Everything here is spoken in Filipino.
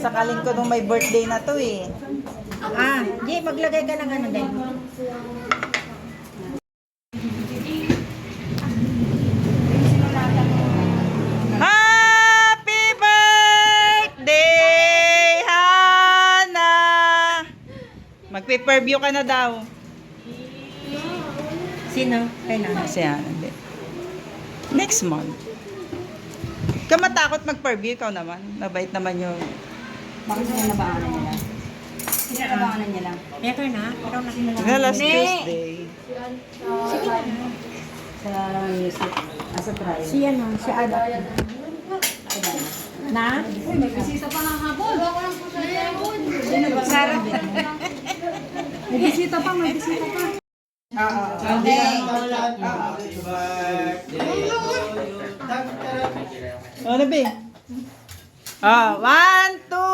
Sasakalin ko nung may birthday na to eh. Di, maglagay ka ng ano din. Happy birthday, Hana! Magpe-preview ka na daw. Sino? Kailan? Si Hana. Next month. Ka matakot mag-preview, ikaw naman. Mabait naman yung... Bakit sinabanganan niya lang? Sinabanganan niya lang. Better na? Ikaw na Na last Tuesday. Sa music. Sa trial. Si ano? Si Ada. Na? Uy, may bisita pa ng hapon. Sino ba? Sarah. May bisita pa, may bisita pa. Ano ba? 1, 2,